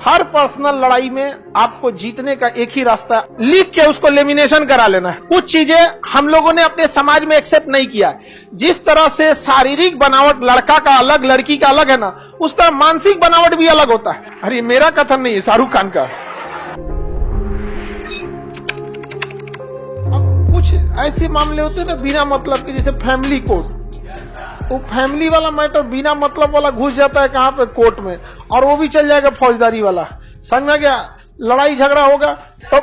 हर personal लड़ाई में आपको जीतने का एक ही रास्ता है, लिख के उसको लेमिनेशन करा लेना है। कुछ चीजें हम लोगों ने अपने समाज में एक्सेप्ट नहीं किया। जिस तरह से शारीरिक बनावट लड़का का अलग लड़की का अलग है ना, उस तरह मानसिक बनावट भी अलग होता है। अरे मेरा कथन नहीं है, शाहरुख खान का। अब कुछ ऐसे मामले होते हैं ना बिना मतलब के, जैसे फैमिली कोर्ट। वो फैमिली वाला मैटर बिना मतलब वाला घुस जाता है कहां पे, कोर्ट में, और वो भी चल जाएगा फौजदारी वाला। समझ में गया? लड़ाई झगड़ा होगा तो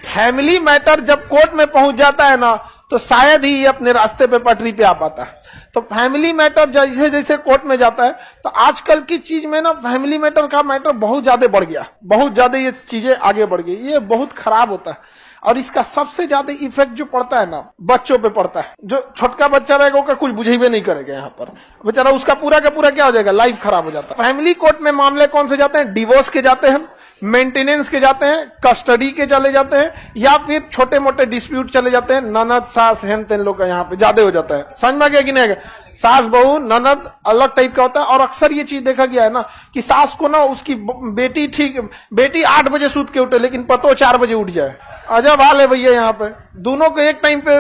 फैमिली मैटर जब कोर्ट में पहुंच जाता है ना, तो शायद ही ये अपने रास्ते पे पटरी पे आ पाता है। तो फैमिली मैटर जैसे जैसे कोर्ट में जाता है, तो आजकल की चीज में ना फैमिली मैटर का मैटर बहुत ज्यादा बढ़ गया, बहुत ज्यादा ये चीजें आगे बढ़ गई। ये बहुत खराब होता है, और इसका सबसे ज्यादा इफेक्ट जो पड़ता है ना, बच्चों पे पड़ता है। जो छोटका बच्चा रहेगा उसका कुछ बुझेबे नहीं करेगा, यहाँ पर बेचारा उसका पूरा का पूरा क्या हो जाएगा, लाइफ खराब हो जाता है। फैमिली कोर्ट में मामले कौन से जाते हैं? डिवोर्स के जाते हैं, मेंटेनेंस के जाते हैं, कस्टडी के चले जाते हैं, या फिर छोटे मोटे डिस्प्यूट चले जाते हैं। ननद सास हेन तेन लोग का यहाँ पे ज्यादा हो जाता है। समझ में गया कि नहीं? सास बहू ननद अलग टाइप का होता है। और अक्सर ये चीज देखा गया है ना कि सास को ना उसकी बेटी 8 बजे सूत के उठे, लेकिन पतो 4 बजे उठ जाए। अजब हाल है भैया यहाँ पे। दोनों को एक टाइम पे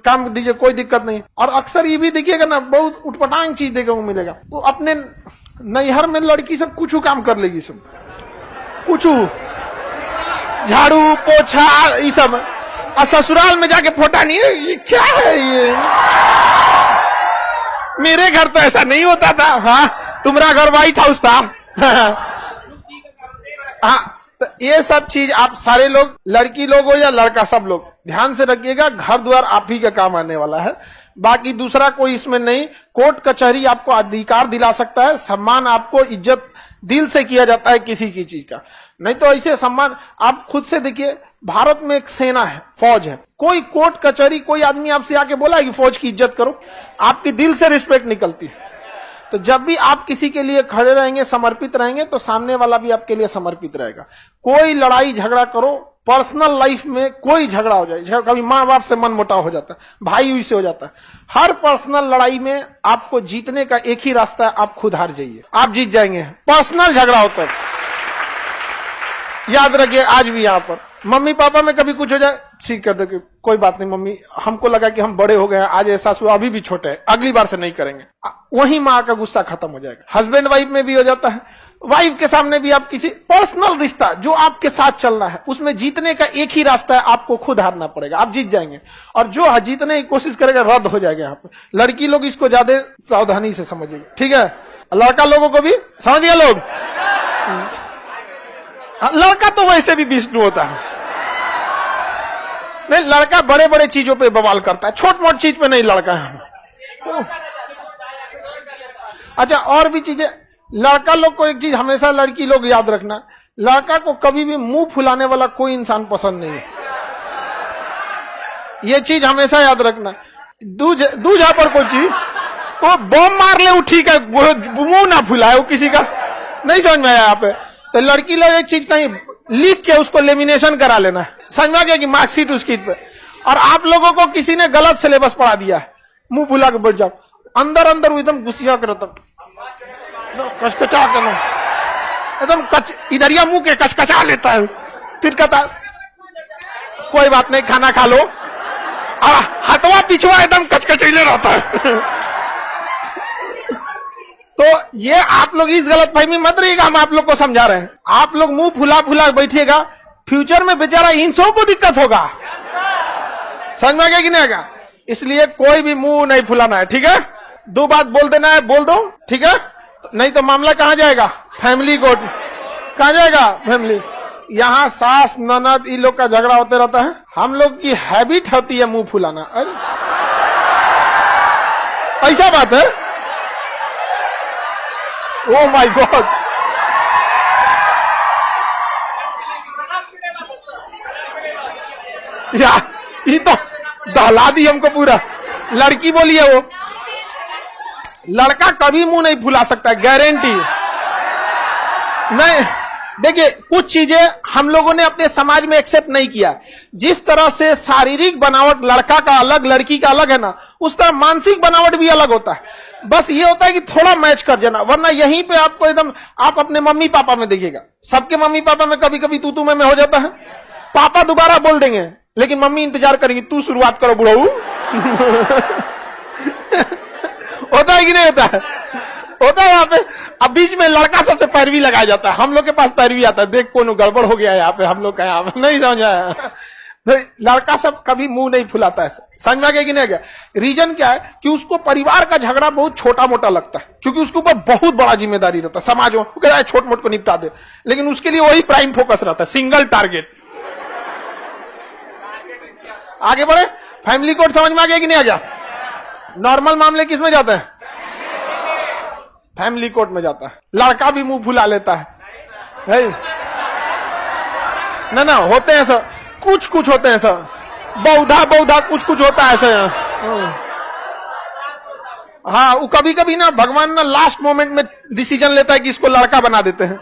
काम दीजिए, कोई दिक्कत नहीं। और अक्सर ये भी देखिएगा ना, बहुत उटपटांग चीज देखने को मिलेगा। वो अपने नैहर में लड़की सब कुछ काम कर लेगी, सब कुछ झाड़ू पोछा ये सब, और ससुराल में जाके फोटा नहीं है। ये क्या है ये? मेरे घर तो ऐसा नहीं होता था। हाँ, तुम्हारा घर व्हाइट हाउस था। हाँ, तो ये सब चीज आप सारे लोग, लड़की लोग हो या लड़का, सब लोग ध्यान से रखिएगा। घर द्वार आप ही का काम आने वाला है, बाकी दूसरा कोई इसमें नहीं। कोर्ट कचहरी आपको अधिकार दिला सकता है, सम्मान आपको इज्जत दिल से किया जाता है किसी की चीज का, नहीं तो ऐसे सम्मान। आप खुद से देखिए, भारत में एक सेना है, फौज है। कोई कोर्ट कचहरी कोई आदमी आपसे आके बोला है कि फौज की इज्जत करो? आपकी दिल से रिस्पेक्ट निकलती है। तो जब भी आप किसी के लिए खड़े रहेंगे, समर्पित रहेंगे, तो सामने वाला भी आपके लिए समर्पित रहेगा। कोई लड़ाई झगड़ा करो, पर्सनल लाइफ में कोई झगड़ा हो जाए, कभी माँ बाप से मन मुटाव हो जाता है, भाई हुई से हो जाता है, हर पर्सनल लड़ाई में आपको जीतने का एक ही रास्ता है, आप खुद हार जाइए, आप जीत जाएंगे। पर्सनल झगड़ा होता है, याद रखिए। आज भी यहाँ पर मम्मी पापा में कभी कुछ हो जाए, ठीक कर दो, कोई बात नहीं मम्मी, हमको लगा कि हम बड़े हो गए हैं, आज एहसास हुआ अभी भी छोटे हैं, अगली बार से नहीं करेंगे। वही माँ का गुस्सा खत्म हो जाएगा। हस्बैंड वाइफ में भी हो जाता है, वाइफ के सामने भी। आप किसी पर्सनल रिश्ता जो आपके साथ चलना है, उसमें जीतने का एक ही रास्ता है, आपको खुद हारना पड़ेगा, आप जीत जाएंगे। और जो जीतने की कोशिश करेगा रद्द हो जाएगा। यहाँ पे लड़की लोग इसको ज्यादा सावधानी से समझिएगा, ठीक है? लड़का लोगों को भी समझिए लोग। लड़का तो वैसे भी विष्णु होता है, नहीं, लड़का बड़े बड़े चीजों पे बवाल करता है, छोट मोट चीज पे नहीं लड़का है। अच्छा, और भी चीजें, लड़का लोग को एक चीज हमेशा लड़की लोग याद रखना, लड़का को कभी भी मुंह फुलाने वाला कोई इंसान पसंद नहीं है। ये चीज हमेशा याद रखना। दूजा पर कोई चीज वो बम मार ले, ठीक है, मुंह ना फुलाए, वो किसी का नहीं समझ में आया यहाँ पे। तो लड़की लोग एक चीज कहीं लिख के उसको लेमिनेशन करा लेना है, समझ में आ गया कि मार्कशीट उसकी पे। और आप लोगों को किसी ने गलत सिलेबस पढ़ा दिया है, मुंह फुला के बैठ जाओ, अंदर अंदर वो एकदम गुस्सिया करो, तब कचकचा करो, एकदम इधरिया मुंह के कचकचा लेता है, फिर कहता कोई बात नहीं, खाना खा लो, हथवा पिछवा एकदम कचकचैले रहता है। तो ये आप लोग इस गलत फहमी मत रहिएगा, हम आप लोग को समझा रहे हैं। आप लोग मुंह फुला फुला बैठिएगा, फ्यूचर में बेचारा इन सब को दिक्कत होगा, समझ में आ गया कि नहीं आएगा? इसलिए कोई भी मुंह नहीं फुलाना है, ठीक है? 2 बात बोल देना है, बोल दो, ठीक है? नहीं तो मामला कहां जाएगा? Family court. कहां जाएगा? फैमिली। यहाँ सास ननद इन लोग का झगड़ा होते रहता है। हम लोग की हैबिट होती है मुंह फुलाना। अरे ऐसा बात है? ओह माय गॉड, ये तो दहला दी हमको पूरा। लड़की बोली है, वो लड़का कभी मुंह नहीं फुला सकता, गारंटी नहीं। देखिए, कुछ चीजें हम लोगों ने अपने समाज में एक्सेप्ट नहीं किया। जिस तरह से शारीरिक बनावट लड़का का अलग लड़की का अलग है ना, उस तरह मानसिक बनावट भी अलग होता है। बस ये होता है कि थोड़ा मैच कर जाना, वरना यहीं पे आपको एकदम, आप अपने मम्मी पापा में देखिएगा, सबके मम्मी पापा में कभी कभी तू में हो जाता है। पापा दोबारा बोल देंगे लेकिन मम्मी इंतजार करेगी, तू शुरुआत करो बुढ़ऊ। होता है कि नहीं होता है? होता है वहां पे। अब बीच में लड़का सबसे पैरवी लगाया जाता है, हम लोग के पास पैरवी आता है, देख कौन गड़बड़ हो गया यहाँ पे, हम लोग का यहाँ पे नहीं समझ आया। लड़का सब कभी मुंह नहीं फुलाता है, समझ में आ गया कि नहीं गया? रीजन क्या है कि उसको परिवार का झगड़ा बहुत छोटा मोटा लगता है, क्योंकि उसके ऊपर बहुत बड़ा जिम्मेदारी रहता है, समाज में छोट मोट को निपटा दे, लेकिन उसके लिए वही प्राइम फोकस रहता है, सिंगल टारगेट। आगे बढ़े, फैमिली कोड समझ में आ गया कि नहीं आ गया? नॉर्मल मामले किस में जाता है? फैमिली कोर्ट में जाता है। लड़का भी मुंह फुला लेता है ना, होते हैं सर, कुछ कुछ होते हैं सर, बहुधा कुछ कुछ होता है सर। हाँ, वो कभी कभी ना भगवान ना लास्ट मोमेंट में डिसीजन लेता है कि इसको लड़का बना देते हैं,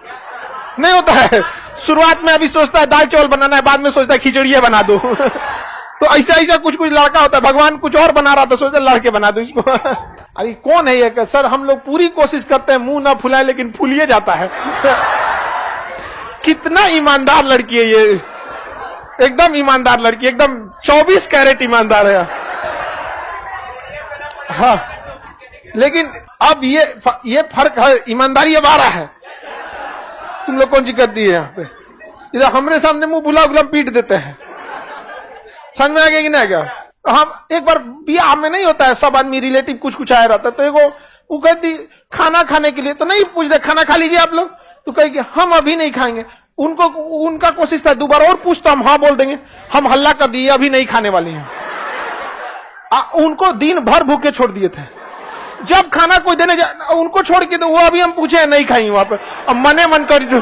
नहीं होता है? शुरुआत में अभी सोचता है दाल चावल बनाना है, बाद में सोचता है खिचड़िया बना दो। तो ऐसा कुछ कुछ लड़का होता है, भगवान कुछ और बना रहा था, सोचा लड़के बना दो इसको। अरे कौन है ये? सर हम लोग पूरी कोशिश करते हैं मुंह ना फुलाए, लेकिन फुलिए जाता है। कितना ईमानदार लड़की है ये, एकदम ईमानदार लड़की, एकदम 24 कैरेट ईमानदार है। हाँ, लेकिन अब ये फर्क है, ईमानदारी अब आ रहा है। तुम लोग कौन सी करती है यहाँ पे? इधर हमरे सामने मुंह फुला गुलाम पीट देते हैं, समझ में आ गया कि नहीं क्या? हम एक बार ब्याह में नहीं होता है, सब आदमी रिलेटिव कुछ कुछ आया रहता है, तो एगो वो कहती खाना खाने के लिए, तो नहीं पूछते खाना खा लीजिए आप लोग, तो कहेगी हम अभी नहीं खाएंगे। उनका कोशिश था दोबारा और पूछता, हम हाँ बोल देंगे, हम हल्ला कर दिए अभी नहीं खाने वाली हैं। उनको दिन भर भूखे छोड़ दिए थे, जब खाना कोई देने जाए उनको छोड़ के, तो वो अभी हम पूछे नहीं खाएंगे वहां पे, अब मने मन कर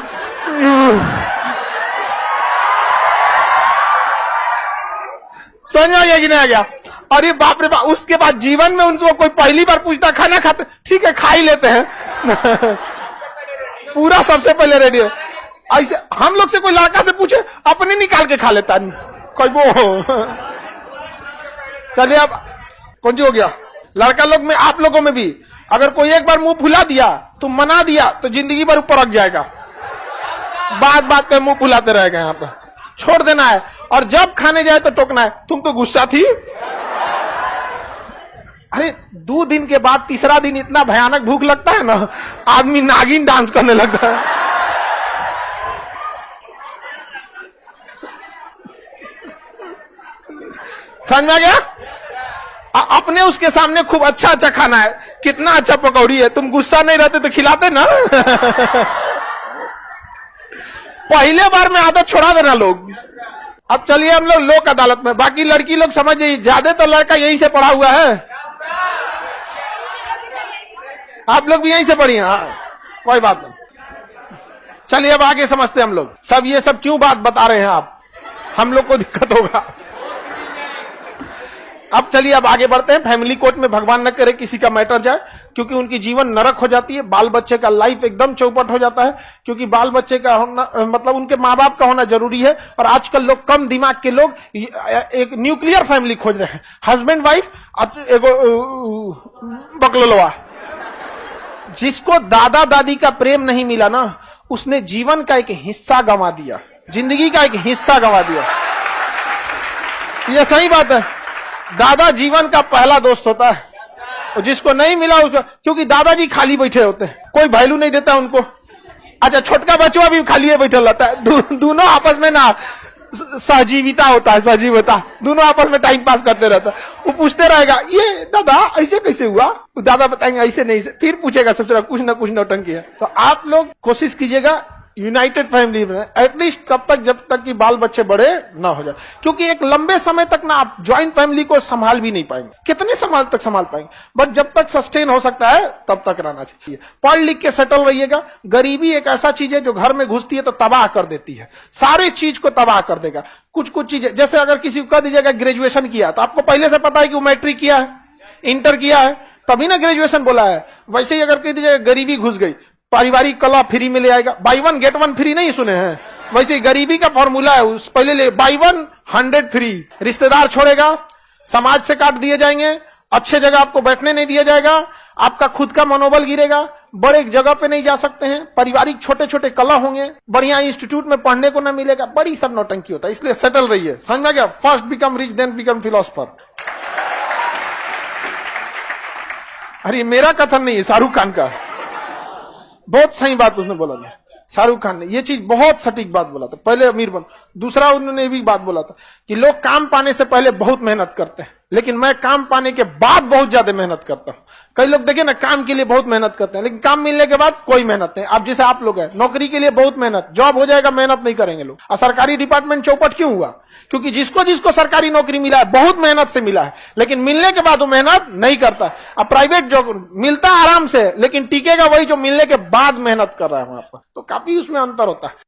समझ आ गया कि नहीं आ गया? अरे बाप रे बाप, उसके बाद जीवन में उनको कोई पहली बार पूछता खाना खाते, ठीक है खा ही लेते हैं। पूरा सबसे पहले रेडी है। ऐसे हम लोग से कोई लड़का से पूछे, अपने निकाल के खा लेता कोई वो। चलिए अब कौन सी हो गया? लड़का लोग में, आप लोगों में भी अगर कोई एक बार मुंह फुला दिया तो मना दिया तो जिंदगी भर ऊपर रख जाएगा, बात पे मुंह फुलाते रहेगा, यहाँ पे छोड़ देना है। और जब खाने जाए तो टोकना है, तुम तो गुस्सा थी। अरे 2 दिन के बाद तीसरा दिन इतना भयानक भूख लगता है ना, आदमी नागिन डांस करने लगता है। समझ में आ गया? अपने उसके सामने खूब अच्छा खाना है, कितना अच्छा पकौड़ी है, तुम गुस्सा नहीं रहते तो खिलाते ना। पहले बार में आदत छोड़ा देना लोग। अब चलिए हम लोग लोक अदालत में, बाकी लड़की लोग समझ जाइए, ज्यादा तो लड़का यहीं से पढ़ा हुआ है, आप लोग भी यहीं से पढ़िए। हाँ कोई बात नहीं, चलिए अब आगे समझते हैं हम लोग। सब ये सब क्यों बात बता रहे हैं आप, हम लोग को दिक्कत होगा। अब चलिए अब आगे बढ़ते हैं। फैमिली कोर्ट में भगवान न करे किसी का मैटर जाए, क्योंकि उनकी जीवन नरक हो जाती है, बाल बच्चे का लाइफ एकदम चौपट हो जाता है, क्योंकि बाल बच्चे का होना मतलब उनके माँ बाप का होना जरूरी है। और आजकल लोग, कम दिमाग के लोग एक न्यूक्लियर फैमिली खोज रहे हैं, हस्बैंड वाइफ बकलोलवा। जिसको दादा दादी का प्रेम नहीं मिला ना, उसने जीवन का एक हिस्सा गंवा दिया, जिंदगी का एक हिस्सा गंवा दिया। यह सही बात है। दादा जीवन का पहला दोस्त होता है, और जिसको नहीं मिला उसको, क्योंकि दादाजी खाली बैठे होते हैं, कोई वैल्यू नहीं देता उनको। अच्छा, छोटका बच्चा भी खाली बैठा रहता है, दोनों आपस में ना सहजीविता होता है, सहजीवता, दोनों आपस में टाइम पास करते रहता है। वो पूछते रहेगा, ये दादा ऐसे कैसे हुआ, दादा बताएंगे ऐसे नहीं, फिर पूछेगा सबसे कुछ ना कुछ नौटंकी है। तो आप लोग कोशिश कीजिएगा यूनाइटेड फैमिली में, एटलीस्ट तब तक जब तक कि बाल बच्चे बड़े ना हो जाए, क्योंकि एक लंबे समय तक ना आप ज्वाइंट फैमिली को संभाल भी नहीं पाएंगे। कितने संभाल पाएंगे, बट जब तक सस्टेन हो सकता है तब तक रहना चाहिए। पढ़ लिख के सेटल रहिएगा। गरीबी एक ऐसा चीज है जो घर में घुसती है तो तबाह कर देती है, सारे चीज को तबाह कर देगा। कुछ कुछ चीजें, जैसे अगर किसी को कह दीजिएगा ग्रेजुएशन किया, तो आपको पहले से पता है कि वो मैट्रिक किया है, इंटर किया है, तभी ना ग्रेजुएशन बोला है। वैसे ही अगर कह दीजिएगा गरीबी घुस गई, पारिवारिक कला फ्री में ले आएगा, बाई 1 गेट 1 फ्री नहीं सुने हैं? वैसे गरीबी का फॉर्मूला है, उस पहले ले बाई 1 100 फ्री। रिश्तेदार छोड़ेगा, समाज से काट दिए जाएंगे, अच्छे जगह आपको बैठने नहीं दिया जाएगा, आपका खुद का मनोबल गिरेगा, बड़े जगह पे नहीं जा सकते हैं, पारिवारिक छोटे छोटे कला होंगे, बढ़िया इंस्टीट्यूट में पढ़ने को ना मिलेगा, बड़ी सब नौटंकी होता है। इसलिए सेटल रहिए, समझ में गया? First become rich then become philosopher. अरे मेरा कथन नहीं है, शाहरुख खान का। बहुत सही बात उसने बोला था, शाहरुख खान ने ये चीज बहुत सटीक बात बोला था। पहले अमीर बन, दूसरा उन्होंने भी बात बोला था कि लोग काम पाने से पहले बहुत मेहनत करते हैं, लेकिन मैं काम पाने के बाद बहुत ज्यादा मेहनत करता हूं। कई लोग देखिए ना, काम के लिए बहुत मेहनत करते हैं, लेकिन काम मिलने के बाद कोई मेहनत नहीं। अब जैसे आप लोग हैं, नौकरी के लिए बहुत मेहनत, जॉब हो जाएगा, मेहनत नहीं करेंगे लोग। और सरकारी डिपार्टमेंट चौपट क्यों हुआ? क्योंकि जिसको जिसको सरकारी नौकरी मिला है, बहुत मेहनत से मिला है, लेकिन मिलने के बाद वो मेहनत नहीं करता। अब प्राइवेट जॉब मिलता आराम से, लेकिन टिकेगा वही जो मिलने के बाद मेहनत कर रहा है वहां पर। तो काफी उसमें अंतर होता है।